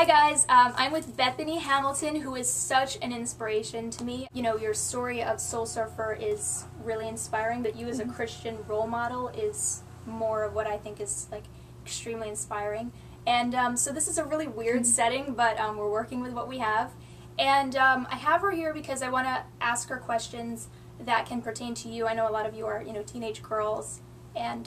Hi guys, I'm with Bethany Hamilton, who is such an inspiration to me. You know, your story of Soul Surfer is really inspiring, but you as a Christian role model is more of what I think is like extremely inspiring. And so this is a really weird setting, but we're working with what we have. And I have her here because I want to ask her questions that can pertain to you. I know a lot of you are, teenage girls, and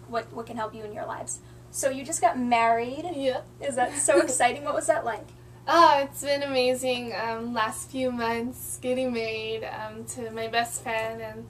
what can help you in your lives. So you just got married. Yeah. Is that so exciting? What was that like? Oh, it's been amazing. Last few months getting married to my best friend and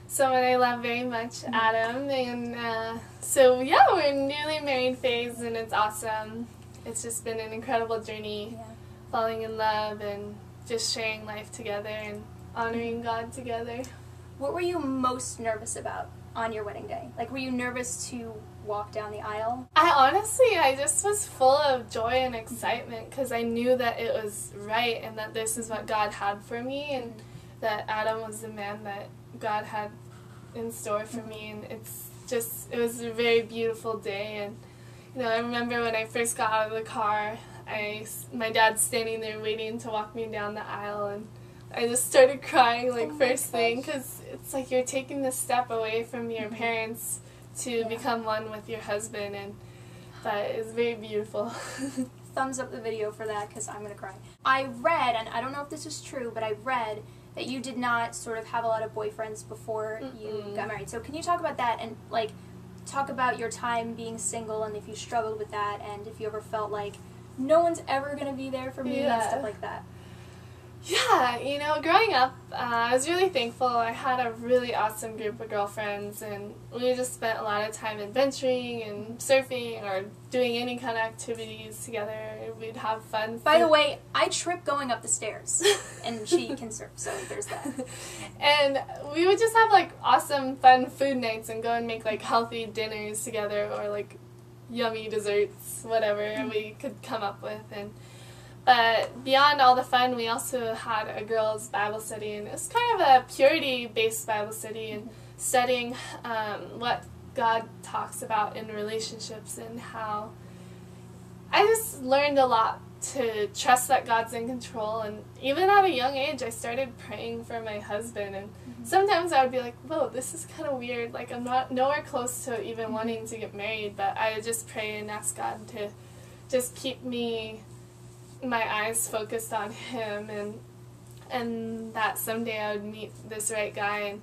someone I love very much, Adam. And so yeah, we're in newly married phase, and it's awesome. It's just been an incredible journey, falling in love and just sharing life together and honoring God together. What were you most nervous about on your wedding day? Like, were you nervous to walk down the aisle? I just was full of joy and excitement because I knew that it was right and that this is what God had for me, and that Adam was the man that God had in store for me. And it was a very beautiful day. And I remember when I first got out of the car, my dad's standing there waiting to walk me down the aisle, and I just started crying first thing, because it's like you're taking this step away from your parents to become one with your husband, but it's very beautiful. Thumbs up the video for that, because I'm going to cry. I read, and I don't know if this is true, but I read that you did not sort of have a lot of boyfriends before you got married. So can you talk about that, and talk about your time being single, and if you struggled with that, and if you ever felt like no one's ever going to be there for me and stuff like that? Yeah, growing up, I was really thankful. I had a really awesome group of girlfriends, and we just spent a lot of time adventuring and surfing or doing any kind of activities together. We'd have fun. By the way, I trip going up the stairs, and she can surf, so there's that. And we would just have awesome, fun food nights and go and make healthy dinners together, or yummy desserts, whatever we could come up with. But beyond all the fun, we also had a girls' Bible study, and it was kind of a purity-based Bible study, and studying what God talks about in relationships, and how I just learned a lot to trust that God's in control. And even at a young age, I started praying for my husband, and sometimes I would be like, whoa, this is kind of weird, I'm not nowhere close to even wanting to get married, but I would just pray and ask God to just keep my eyes focused on him, and that someday I would meet this right guy.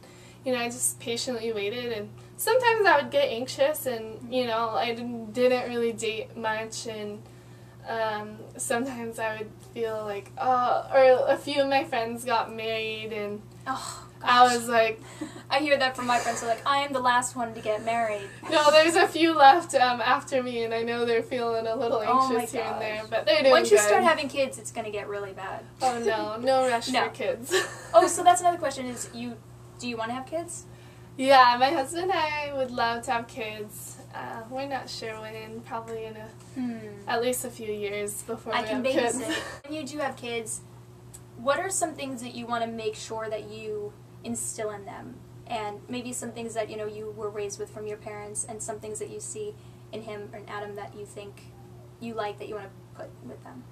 And I just patiently waited, and sometimes I would get anxious, and I didn't really date much, and sometimes I would feel or a few of my friends got married, and I was like, I hear that from my friends. They're like, I am the last one to get married. No, there's a few left after me, and I know they're feeling a little anxious here and there, but they're doing good. Once you start having kids, it's going to get really bad. Oh no, no rush for kids. Oh, so that's another question, is do you want to have kids? Yeah, my husband and I would love to have kids. We're not sure when, probably in at least a few years before we have kids. When you do have kids, what are some things that you want to make sure that you instill in them, and maybe some things that you were raised with from your parents, and some things that you see in him or in Adam that you think you like, that you want to put with them?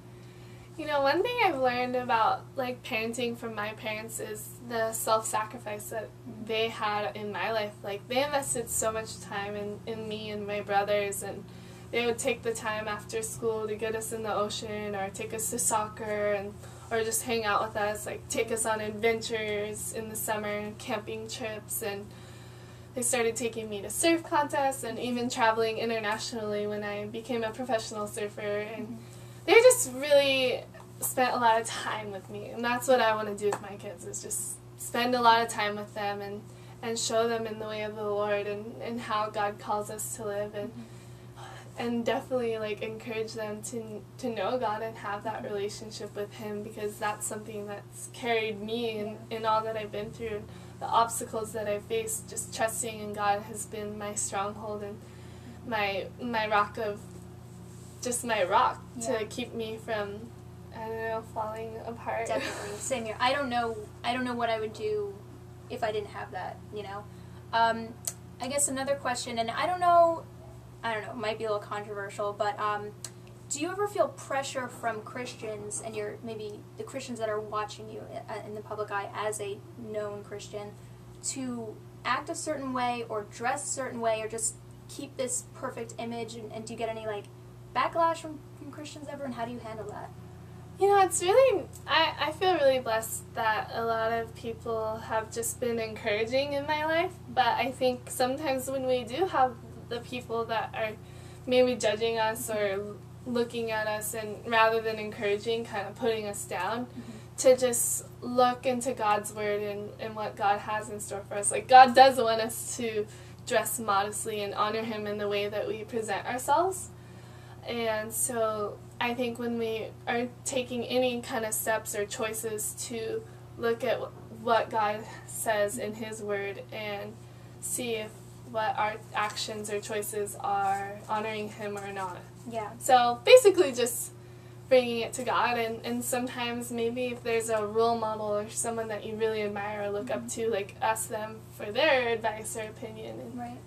One thing I've learned about parenting from my parents is the self-sacrifice that they had in my life. They invested so much time in me and my brothers, and they would take the time after school to get us in the ocean, or take us to soccer, or just hang out with us, take us on adventures in the summer, camping trips. And they started taking me to surf contests, and even traveling internationally when I became a professional surfer. And they just really spent a lot of time with me, and that's what I want to do with my kids, is just spend a lot of time with them, and show them in the way of the Lord, and how God calls us to live, and definitely encourage them to know God and have that relationship with Him, because that's something that's carried me in all that I've been through, and the obstacles that I've faced. Just trusting in God has been my stronghold, and my rock to keep me from, falling apart. Definitely, same here. I don't know what I would do if I didn't have that. I guess another question, and I don't know, it might be a little controversial, but do you ever feel pressure from Christians, and maybe the Christians that are watching you in the public eye as a known Christian, to act a certain way or dress a certain way or just keep this perfect image, and do you get any like backlash from Christians ever, and how do you handle that? You know, it's really, I feel really blessed that a lot of people have just been encouraging in my life, but I think sometimes when we do have the people that are maybe judging us or looking at us, and rather than encouraging, kind of putting us down, to just look into God's Word and what God has in store for us. Like, God does want us to dress modestly and honor Him in the way that we present ourselves. And so I think when we are taking any kind of steps or choices to look at what God says in His Word and see if what our actions or choices are honoring Him or not. Yeah. So basically just bringing it to God, and sometimes maybe if there's a role model or someone that you really admire or look up to, like, ask them for their advice or opinion, and, right.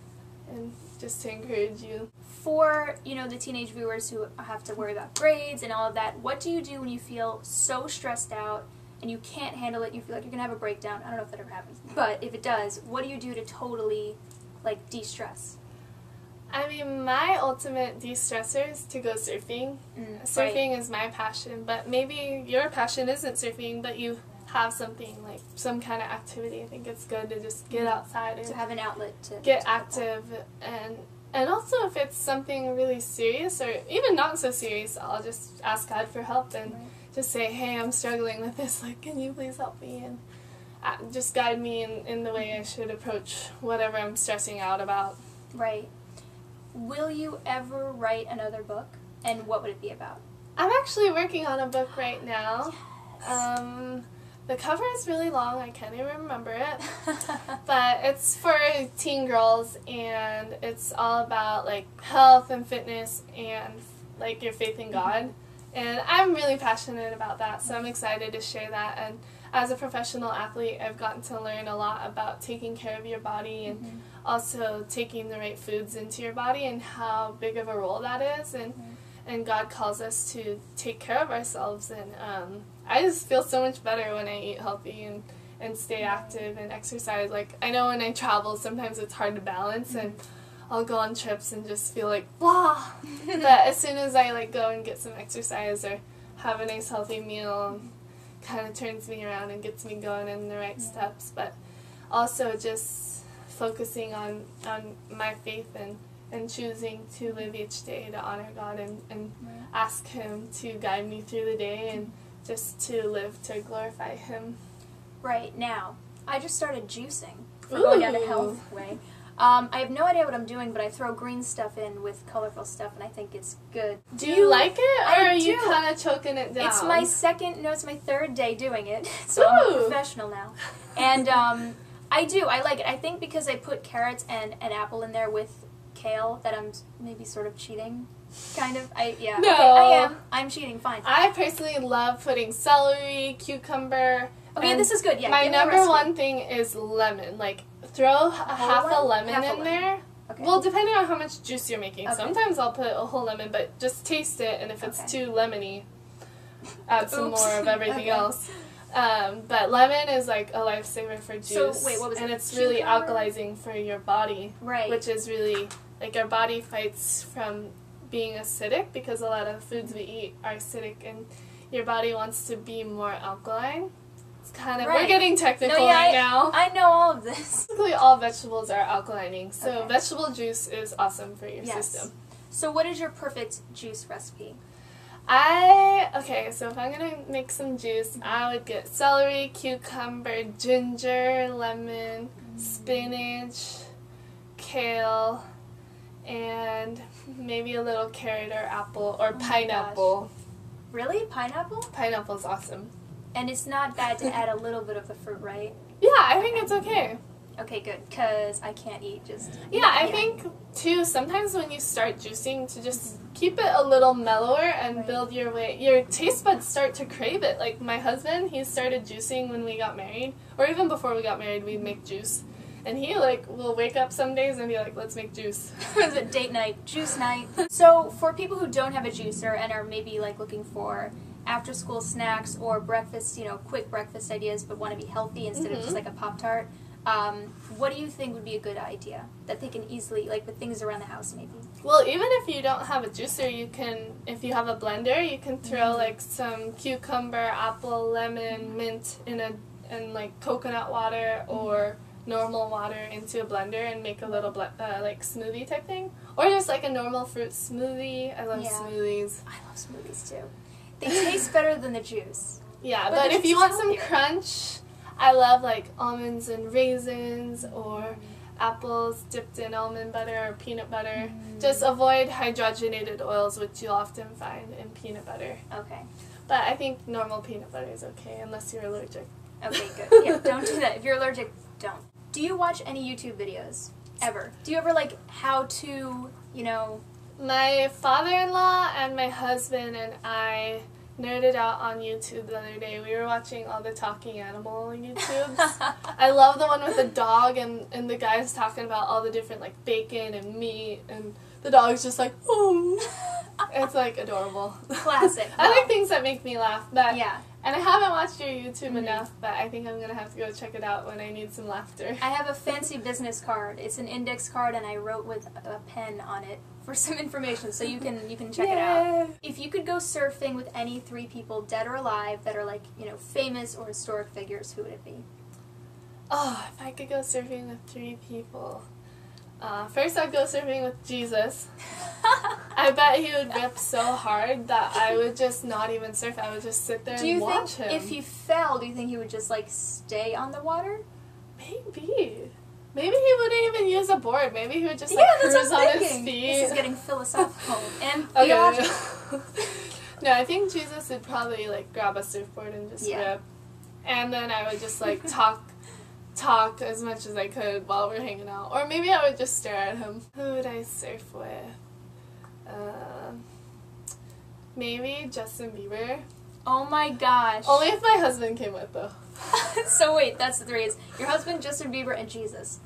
and just to encourage you. For, you know, the teenage viewers who have to worry about grades and all of that, what do you do when you feel so stressed out and you can't handle it, you feel like you're going to have a breakdown? I don't know if that ever happens, but if it does, what do you do to totally, like, de-stress? I mean, my ultimate de-stressor is to go surfing. Surfing is my passion, but maybe your passion isn't surfing, but you have something, like some kind of activity. I think it's good to just get outside and to have an outlet to get active. And also if it's something really serious or even not so serious, I'll just ask God for help and just say, hey, I'm struggling with this, like, can you please help me? And just guide me in the way I should approach whatever I'm stressing out about. Right. Will you ever write another book? And what would it be about? I'm actually working on a book right now. Yes. The cover is really long, I can't even remember it. But it's for teen girls, and it's all about, like, health and fitness and, like, your faith in God. And I'm really passionate about that, so I'm excited to share that. And as a professional athlete, I've gotten to learn a lot about taking care of your body and also taking the right foods into your body and how big of a role that is. And God calls us to take care of ourselves. And I just feel so much better when I eat healthy and stay active and exercise. Like, I know when I travel, sometimes it's hard to balance, and I'll go on trips and just feel like, blah. But as soon as I, like, go and get some exercise or have a nice healthy meal, kind of turns me around and gets me going in the right steps. But also just focusing on my faith and choosing to live each day to honor God and ask Him to guide me through the day and just to live to glorify Him. Right. Now, I just started juicing for going down the health way. I have no idea what I'm doing, but I throw green stuff in with colorful stuff, and I think it's good. Do you like it, or are you kind of choking it down? It's my third day doing it, so I'm a professional now. And I do. I like it. I think because I put carrots and an apple in there with kale that I'm maybe sort of cheating. Kind of. No. Okay, I am. I'm cheating. Fine. I personally love putting celery, cucumber. Okay, this is good. Yeah. My number one thing is lemon. Like, throw half a lemon in there. Okay. Well, depending on how much juice you're making. Okay. Sometimes I'll put a whole lemon, but just taste it, and if it's too lemony, add some more of everything else. But lemon is like a lifesaver for juice. So, wait, what was it? And it's really alkalizing for your body. Right. Which is really, like, our body fights from being acidic because a lot of foods we eat are acidic, and your body wants to be more alkaline. It's kind of, we're getting technical right now. I know all of this. Basically, all vegetables are alkalining, so vegetable juice is awesome for your system. So what is your perfect juice recipe? So if I'm going to make some juice, I would get celery, cucumber, ginger, lemon, spinach, kale, and maybe a little carrot or apple or pineapple. Really? Pineapple? Pineapple's awesome. And it's not bad to add a little bit of the fruit, right? Yeah, I think it's okay. Okay, good, because I can't eat just... Yeah, I think, too, sometimes when you start juicing, to just keep it a little mellower and build your way. Your taste buds start to crave it. Like, my husband, he started juicing when we got married, or even before we got married, we'd make juice. And he, like, will wake up some days and be like, let's make juice. It's a date night, juice night. So for people who don't have a juicer and are maybe like looking for after school snacks or breakfast, you know, quick breakfast ideas but want to be healthy instead of just like a Pop-Tart, what do you think would be a good idea that they can easily, like with things around the house maybe? Well, even if you don't have a juicer, you can, if you have a blender, you can throw like some cucumber, apple, lemon, mint in like coconut water or normal water into a blender and make a little like smoothie type thing. Or just like a normal fruit smoothie. I love smoothies. I love smoothies too. They taste better than the juice. Yeah, but if you want some crunch, I love like almonds and raisins or apples dipped in almond butter or peanut butter. Just avoid hydrogenated oils, which you'll often find in peanut butter. Okay. But I think normal peanut butter is okay unless you're allergic. Okay, good. Yeah, don't do that. If you're allergic, don't. Do you watch any YouTube videos? Ever? Do you ever like how to, you know... My father-in-law and my husband and I nerded out on YouTube the other day. We were watching all the talking animal YouTubes. I love the one with the dog and the guy's talking about all the different like bacon and meat and the dog's just like, oh. It's like adorable. Classic. I like things that make me laugh. But yeah. And I haven't watched your YouTube enough, but I think I'm going to have to go check it out when I need some laughter. I have a fancy business card. It's an index card and I wrote with a pen on it for some information, so you can check it out. If you could go surfing with any 3 people, dead or alive, that are like, you know, famous or historic figures, who would it be? Oh, if I could go surfing with 3 people. First I'd go surfing with Jesus. I bet he would rip so hard that I would just not even surf. I would just sit there and watch him. If he fell, do you think he would just like stay on the water? Maybe. Maybe he wouldn't even use a board. Maybe he would just like cruise on his feet. This is getting philosophical and theological. No, I think Jesus would probably like grab a surfboard and just rip. And then I would just like talk as much as I could while we're hanging out. Or maybe I would just stare at him. Who would I surf with? Maybe Justin Bieber. Oh my gosh. Only if my husband came with, though. So wait, that's the 3. It's your husband, Justin Bieber, and Jesus.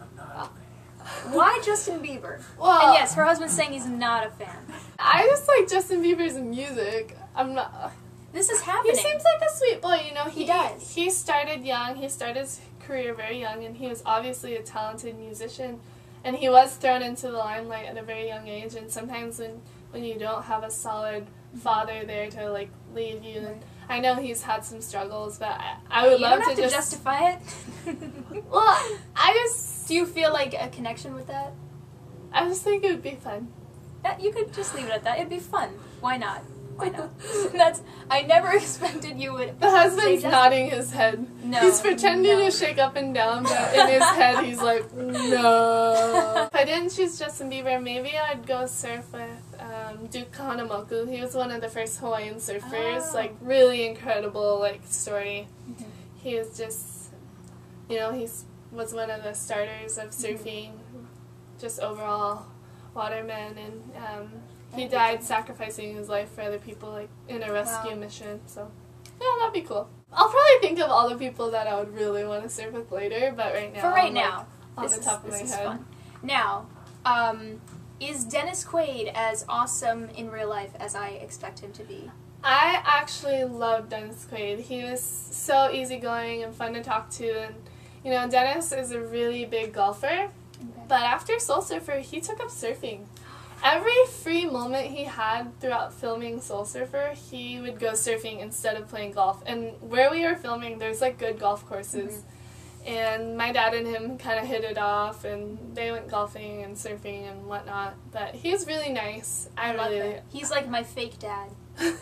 Why Justin Bieber? Well, and yes, her husband's saying he's not a fan. I just like Justin Bieber's music. I'm not... This is happening. He seems like a sweet boy, you know. He does. He started young. He started his career very young, and he was obviously a talented musician. And he was thrown into the limelight at a very young age. And sometimes when you don't have a solid father there to like lead you, and I know he's had some struggles, but I would love to just justify it. Well, do you feel like a connection with that? I just think it would be fun. You could just leave it at that. It'd be fun. Why not? Why not? I never expected you would. The husband's nodding his head. No. He's pretending to shake up and down, but in his head he's like, no. If I didn't choose Justin Bieber, maybe I'd go surf with Duke Kahanamoku. He was one of the first Hawaiian surfers. Oh. Like, really incredible, like, story. Mm-hmm. He was just, you know, was one of the starters of surfing, just overall waterman, and he died sacrificing his life for other people, like, in a rescue mission, so, yeah, that'd be cool. I'll probably think of all the people that I would really want to surf with later, but right now, on the top of my head. Fun. Now, is Dennis Quaid as awesome in real life as I expect him to be? I actually love Dennis Quaid. He was so easygoing and fun to talk to, and, you know, Dennis is a really big golfer, but after Soul Surfer, he took up surfing. Every free moment he had throughout filming Soul Surfer, he would go surfing instead of playing golf. And where we were filming, there's like good golf courses. And my dad and him kind of hit it off, and they went golfing and surfing and whatnot. But he's really nice. I love it. He's like my fake dad.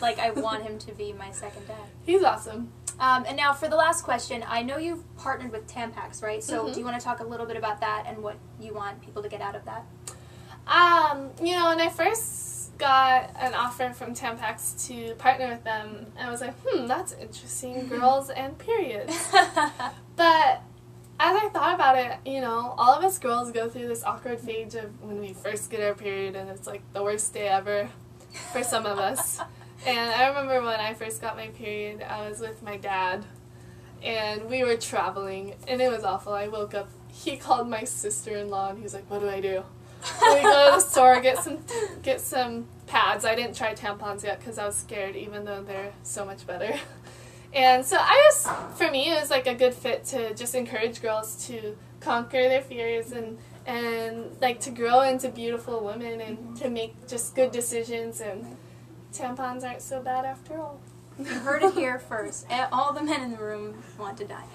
Like, I want him to be my second dad. He's awesome. And now for the last question, I know you've partnered with Tampax, right? So do you want to talk a little bit about that and what you want people to get out of that? You know, when I first got an offer from Tampax to partner with them, I was like, that's interesting, girls and periods. But as I thought about it, you know, all of us girls go through this awkward phase of when we first get our period, and it's like the worst day ever for some of us. And I remember when I first got my period, I was with my dad, and we were traveling, and it was awful. I woke up he called my sister-in-law and he was like, what do I do? So we go to the store, get some pads. I didn't try tampons yet because I was scared, even though they're so much better. And so for me, it was like a good fit to just encourage girls to conquer their fears and like to grow into beautiful women and to make just good decisions, and tampons aren't so bad after all. You heard it here first. All the men in the room want to die.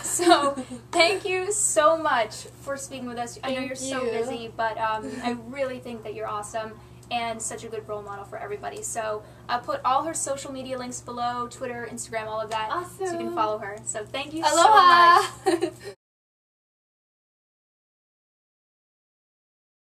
So thank you so much for speaking with us. I know you're so busy, but I really think that you're awesome and such a good role model for everybody. So I'll put all her social media links below, Twitter, Instagram, all of that, Awesome. so you can follow her. So thank you Aloha. so much.